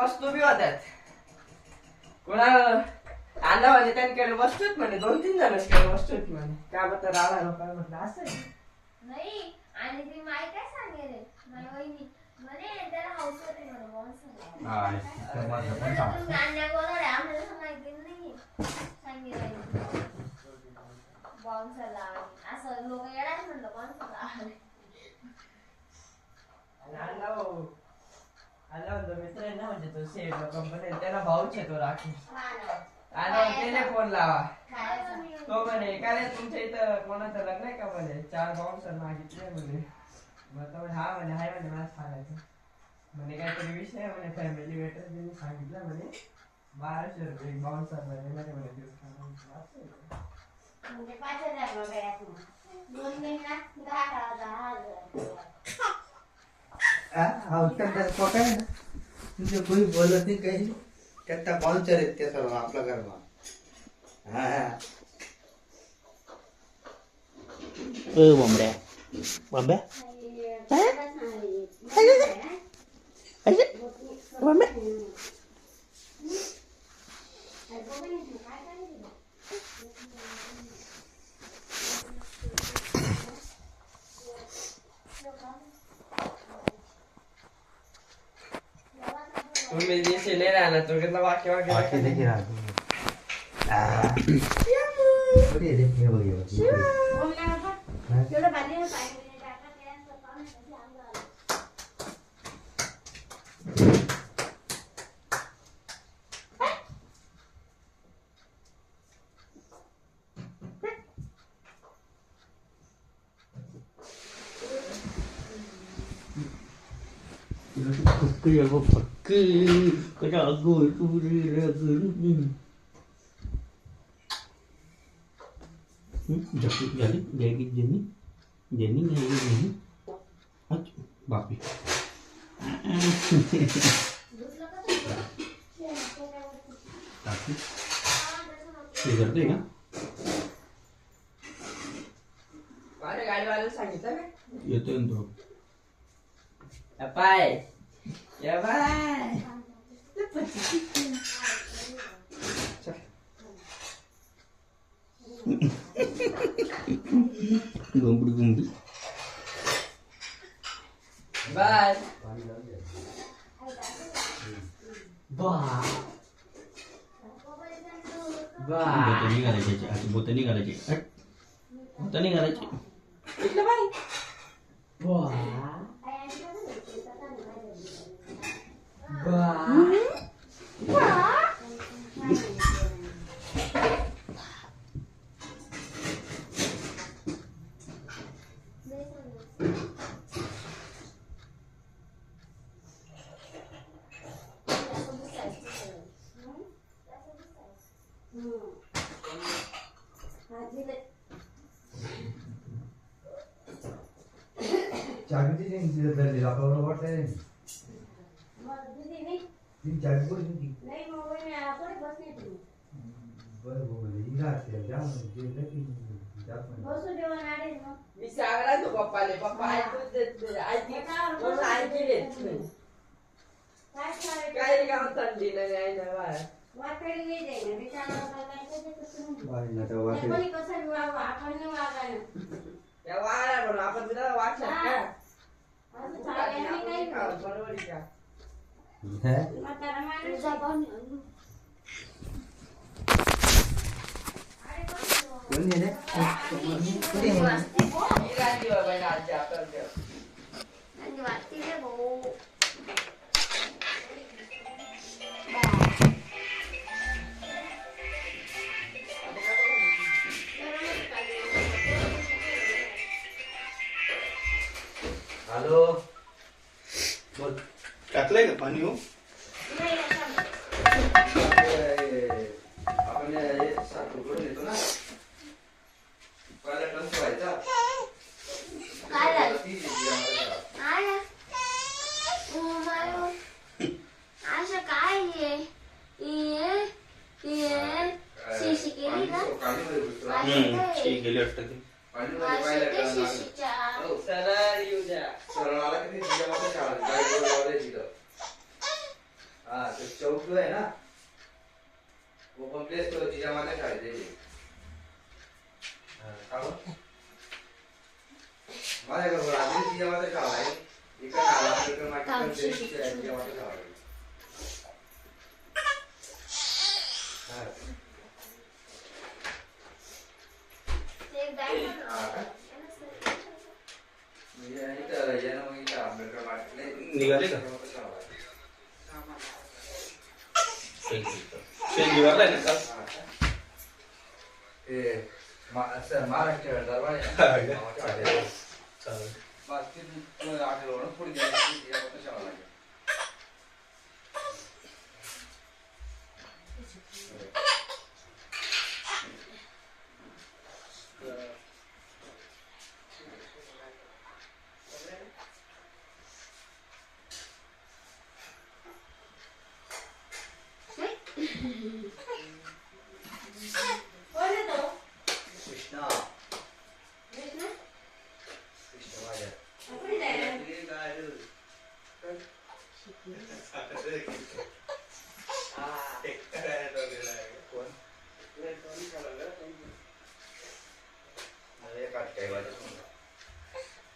वस्तू बी होत्यात कोणाला आला म्हणजे त्यांच्याकडे वस्तूच म्हणे 2-3 जणांकडे वस्तूच म्हणे काय बघता राहणार लोकांना म्हटलं असं नाही. आणि ती माई काय सांगेल माझी वहिनी म्हणे त्याला हाऊस होते म्हणे बाउन्सरला असं लोक येणार म्हणलं बाउन्सरला आला मित्र आहे ना म्हणजे तो सेट कंपनी त्याला भाऊच येतो राखी आणि त्याने फोन लावा तो म्हणे काय रे तुमच्या इथं कोणाचं लग्न आहे का म्हणे 4 बाउन्सर मागितले म्हणे मग तो हा म्हणे हाय म्हणे मला सांगायचं म्हणे काहीतरी विषय आहे म्हणे फॅमिली वेटर त्यांनी सांगितलं म्हणे 1200 रुपये बाउन्सर म्हणे म्हणे म्हणजे 5000 रुपये 2 महिन्यात 10,000 तुझे कोई बोलत नाही काही त्या बाउन्सर आहेत त्या सर्व आपल्या घरमा बॉम्ब्या बॉम्ब्या तुम्ही दिसे नाही राहणार तो कितना वाक्य देखील राहतो बापी हे करते का गाडीवाल्याला सांगितलं का येतोय ना तो पाय या बाय गोंबडी गोंबडी बाय बाय बोतनी घालायची अशी बोतनी घालायची बोतनी घालायची इकडे बाय बाय जागृती धरली आपल्याला वाटतंय ती जागी कोणी होती बरं मी सांगला तो पप्पाले पप्पा ऐकून देत ऐकी काय काम थंडी नाही ना बाय या वाळा म्हणून आपण तिला वाटलं का बरोबर का कोण गेले हॅलो बोल टाकलंय का पाणी हो आपण साखर करून येतो ना पहिला टंच व्हायचा असं काय आहे शिशी केली का शी गेली वाटतं ते. आणि मध्ये पाहिलं का मागं? हो, सरळ येऊ द्या. सरळ आला की नाही, जिजामाता शाळा गाडी वर लावलंय तिथं. हा ते चौक जो आहे ना ओपन प्लेस तो जिजामाता शाळेत आहे ते. हा, का बरं? माझ्या घरावर आधी जिजामाता शाळा आहे. इकडे नाला, इकडे मागे तामशी पण ते जिजामाता शाळा आहे. हा. हा का? म्हणजे इथं यानं मग इथं आंबेडकर मार्केटला निघाले का? जिजामाता शाळा आहे. निघालाय ना का? ते महाराष्ट्र दरबार आहे ना, मामाच्या वाड्यात. चालेल. बस तिथून आठवड्यावरून पुढे गेलं की जिजामाता शाळा लागेल. कृष्णा कृष्ण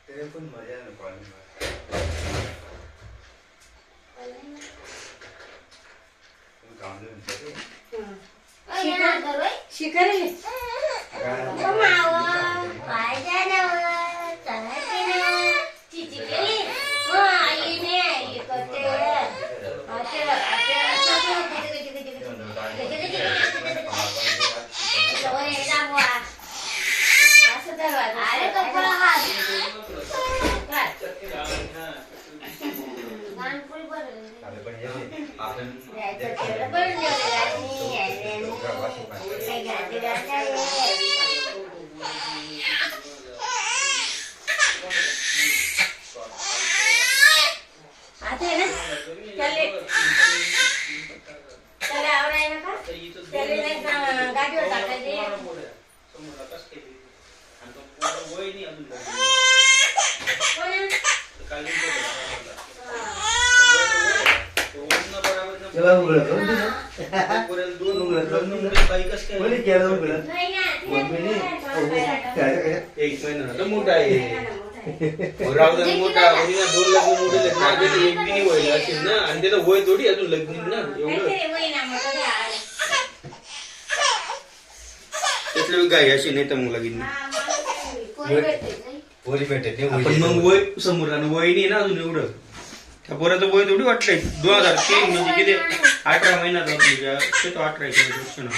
माझ्या पण मजा ना कॉलेज काम शिकायला एक महिना मोठा आहे. राहू दे मोठा म्हणजे 2 लग्न मोठे आहेत ना, त्याचं एक बी नाही होईल असेल ना, आणि त्याचं वय थोडी अजून लग्न ना एवढं. त्यातलं गाय अशी नाही तर मग लगीन पोरी भेटत पण मग वय समोर वय नाही ना अजून एवढं. त्या पोराचं वय थोडी वाटलंय. 2003 म्हणजे किती 18 महिन्यात म्हणजे तो 18 वर्ष ना.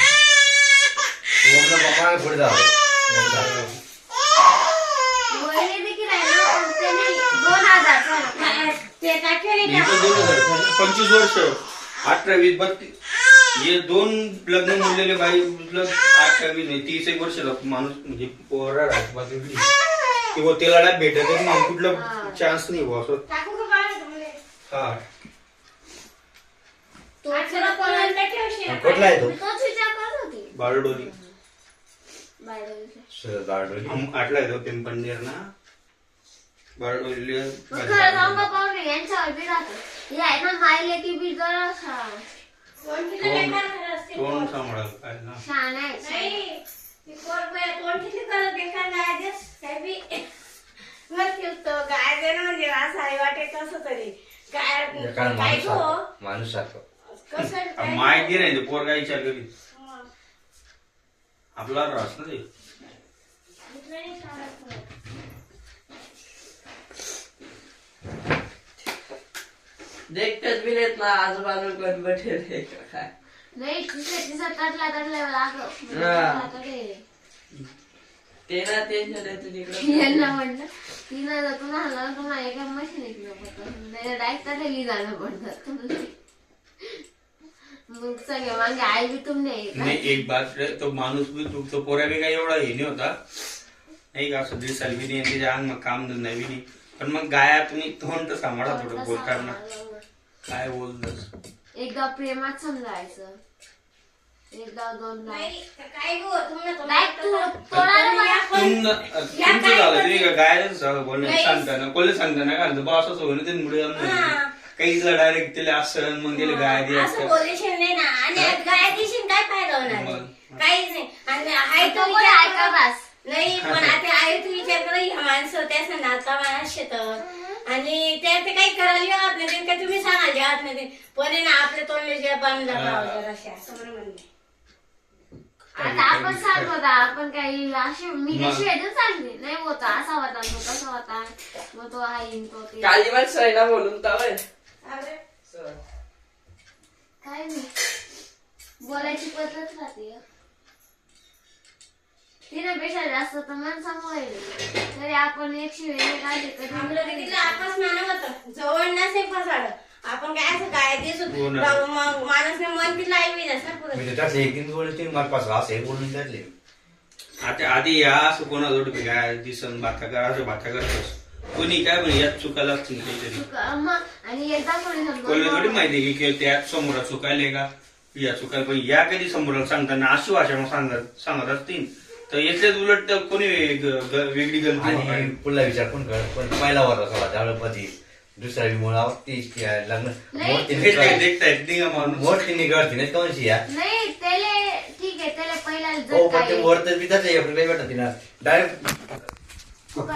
बाबा पुढे जावं ते टाकेल 25 वर्ष 18, 20, 32 हे 2 लग्न मोडलेले बाई 18, 20 30 वर्ष माणूस म्हणजे पोरा राहतो किंवा त्याला भेटत नाही कुठला चान्स नाही बुवा असं. हा कुठला आहे तो बारडोली गाडोली आटला येतो पिंपणनेर ना बारडोली. तोंड सांभाळा काय ना. माणूस सारखं माहिती नाही ते पोरगा विचार करी आपला रास ना ते. देखतेच बी नाहीत ना आजूबाजूला कोण बठेल काय. नाही तिचा तटला ते ना टेन्शन येतं तिकडे. यांना म्हटलं तिला जातो ना हल्ला तुम्हाला एका मशीन डायरेक्ट तटली जाणं पडतं. मग सगळे मागे आई बी तुमने एक बात तो माणूस बी तो पोऱ्या बी काही एवढा हे नाही होता नाही का. असं दिसायला बी नाही त्याच्या अंग मग काम धंदा बी नाही. पण मग गाया तुम्ही तोंड तर सांभाळा थोडं बोलताना काय बोलतस. एकदा प्रेमात समजायचं एक लाव 2 लाव नाही काय गो तुम्हाला नाही तू तोडायला मला तुमचं झालं तुम्ही काय बोलणं सांगताना कोल्हे सांगताना काय बा असं होईल ते मुळे काहीच डायरेक्ट त्याला असं मग गेले गाय दे असं बोलेशन नाही ना आणि गाय देशील काय फायदा होणार आहे? काहीच नाही आणि आहे तो तो कोण विचार ऐका करा. बस नाही पण आता आहे तू विचार करा ह्या माणसं त्याच नाता माणस शेतात आणि त्या ते काही करायला येत नाही काय तुम्ही सांगाल येत नाही पण आहे ना आपल्या तोंडले जे बांधला जराशा असं म्हणून म्हणणे. आता आपण सांगतो होता आपण काही अशी मी कशी वेळेस सांगते नाही होता असा होता तो तसा होता मग तो आहे तो ते काळजी माणसं आहे ना बोलून तवय अरे, काय नाही बोलायची पद्धत राहते तिच्यापेक्षा जास्त तर माणसामुळे तरी आपण 100 काढले आपलं ते तिला आकाश मानव होतं जवळ नसे फसाड आपण काय असं काय दिसत हो ना. मग माणूसने मन तिला ऐकवीच ना पुढे म्हणजे त्याचे एक तीन बोलले तीन मार्क पास असं हे बोलून त्यातले आता आधी या असं कोणा जोड काय दिसन भाता कर असं भाता करतोस कोणी काय म्हणे यात चुकायला असतील काहीतरी आणि एकदा कोणी कोणाला थोडी समजा माहिती की त्या समोर चुकायले का या चुकायला पण या कधी समोर सांगताना अशी भाषा मग सांगत असतील तर याच्यात उलट कोणी वेगळी गलती आणि होणार. पुढला विचार पण कर पण पहिला वर असावा त्यावेळेस पती दुसरा मुळा तीच लग्न देखतायत निघा माणूस मोठी निघडती नाही कोणशी या नाही त्याला ठीक आहे त्याला पहिला हो जर पण ते काय वर तर बी त्याचं एप्रिल भेटत ना डायरेक्ट